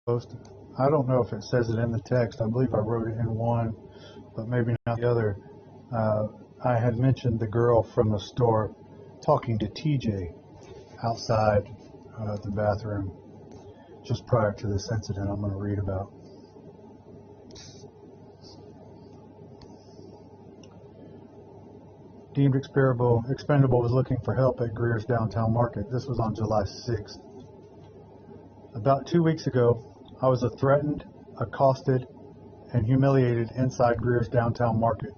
post. I don't know if it says it in the text. I believe I wrote it in one, but maybe not the other. I had mentioned the girl from the store talking to TJ outside the bathroom just prior to this incident I'm going to read about. Deemed expendable was looking for help at Greer's downtown market. This was on July 6th. About 2 weeks ago, I was threatened, accosted, and humiliated inside Greer's downtown market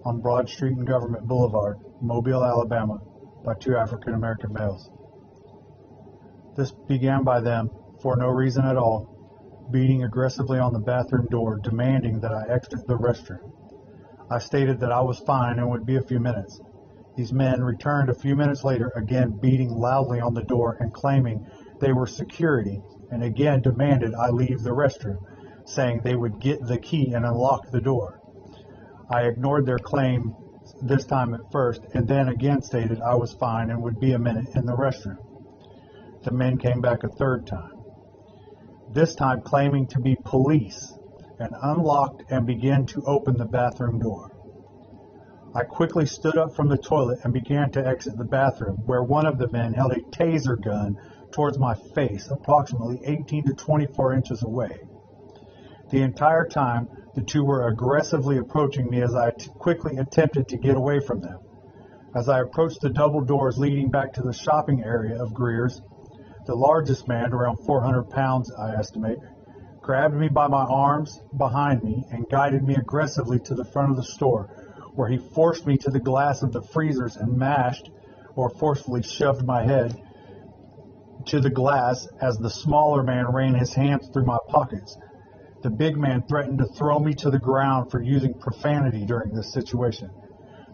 on Broad Street and Government Boulevard, Mobile, Alabama, by two African American males. This began by them, for no reason at all, beating aggressively on the bathroom door, demanding that I exit the restroom. I stated that I was fine and would be a few minutes. These men returned a few minutes later, again beating loudly on the door and claiming they were security, and again demanded I leave the restroom, saying they would get the key and unlock the door. I ignored their claim this time at first, and then again stated I was fine and would be a minute in the restroom. The men came back a third time, this time claiming to be police, and unlocked and began to open the bathroom door. I quickly stood up from the toilet and began to exit the bathroom, where one of the men held a taser gun towards my face, approximately 18 to 24 inches away. The entire time, the two were aggressively approaching me as I quickly attempted to get away from them. As I approached the double doors leading back to the shopping area of Greer's, the largest man, around 400 pounds I estimate, grabbed me by my arms behind me and guided me aggressively to the front of the store, where he forced me to the glass of the freezers and mashed or forcefully shoved my head to the glass as the smaller man ran his hands through my pockets. The big man threatened to throw me to the ground for using profanity during this situation.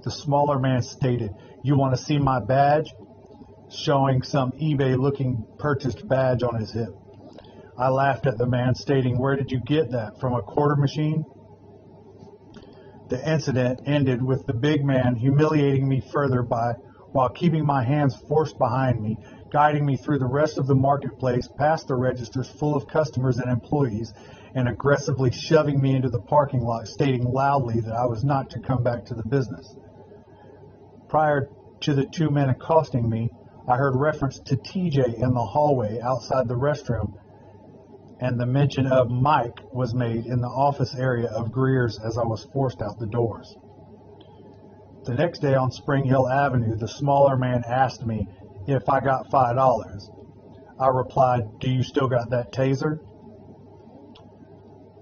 The smaller man stated, "You want to see my badge?" showing some eBay-looking purchased badge on his hip. I laughed at the man, stating, "Where did you get that? From a quarter machine?" The incident ended with the big man humiliating me further while keeping my hands forced behind me, guiding me through the rest of the marketplace, past the registers full of customers and employees, and aggressively shoving me into the parking lot, stating loudly that I was not to come back to the business. Prior to the two men accosting me, I heard reference to TJ in the hallway outside the restroom, and the mention of Mike was made in the office area of Greer's as I was forced out the doors. The next day on Spring Hill Avenue, the smaller man asked me if I got $5. I replied, "Do you still got that taser?"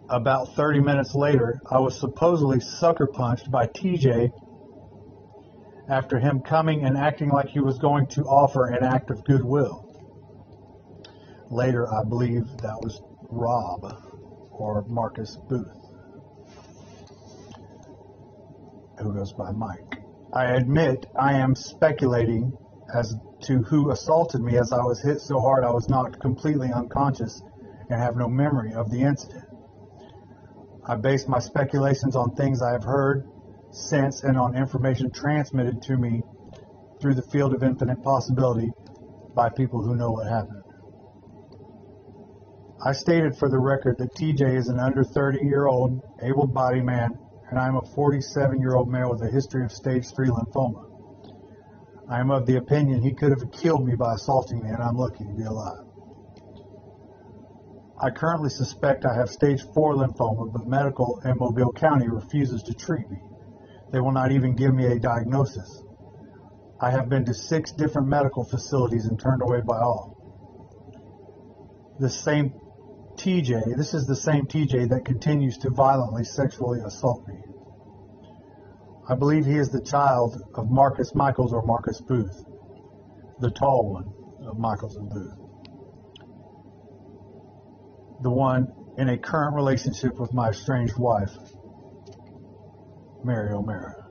About 30 minutes later, I was supposedly sucker punched by TJ after him coming and acting like he was going to offer an act of goodwill. Later, I believe that was Rob or Marcus Booth, who goes by Mike. I admit I am speculating as to who assaulted me, as I was hit so hard I was knocked completely unconscious and have no memory of the incident. I base my speculations on things I have heard since and on information transmitted to me through the field of infinite possibility by people who know what happened. I stated for the record that TJ is an under 30-year-old able-bodied man, and I am a 47-year-old male with a history of stage 3 lymphoma. I am of the opinion he could have killed me by assaulting me, and I'm lucky to be alive. I currently suspect I have stage 4 lymphoma, but medical in Mobile County refuses to treat me. They will not even give me a diagnosis. I have been to 6 different medical facilities and turned away by all. This is the same TJ that continues to violently sexually assault me. I believe he is the child of Marcus Michaels or Marcus Booth, the tall one of Michaels and Booth, the one in a current relationship with my estranged wife, Mary O'Mara.